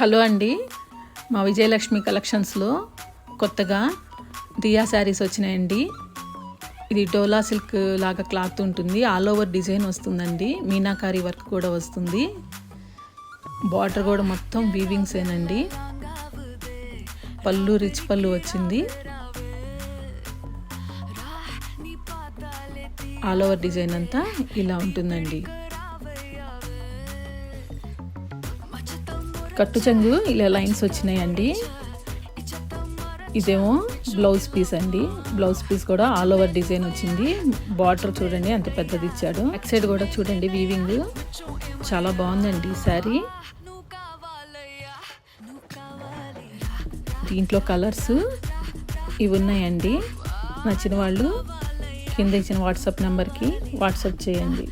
Hello అండి, మా విజయలక్ష్మి కలెక్షన్స్లో కొత్తగా దియా శారీస్ వచ్చినాయండి. ఇది డోలా సిల్క్ లాగా క్లాత్ ఉంటుంది, ఆల్ ఓవర్ డిజైన్ వస్తుందండి, మీనాకారి వర్క్ కూడా వస్తుంది. బార్డర్ కూడా మొత్తం వీవింగ్సేనండి. పళ్ళు రిచ్ పళ్ళు వచ్చింది. ఆల్ ఓవర్ డిజైన్ అంతా ఇలా ఉంటుందండి. కట్టు చెంగు ఇలా లైన్స్ వచ్చినాయండి. ఇదేమో బ్లౌజ్ పీస్ అండి. బ్లౌజ్ పీస్ కూడా ఆల్ ఓవర్ డిజైన్ వచ్చింది. బార్డర్ చూడండి ఎంత పెద్దది ఇచ్చాడు. బ్యాక్ సైడ్ కూడా చూడండి వీవింగ్ చాలా బాగుందండి శారీ. దీంట్లో కలర్స్ ఇవి ఉన్నాయండి. నచ్చిన వాళ్ళు కింద ఇచ్చిన వాట్సాప్ నెంబర్కి వాట్సాప్ చేయండి.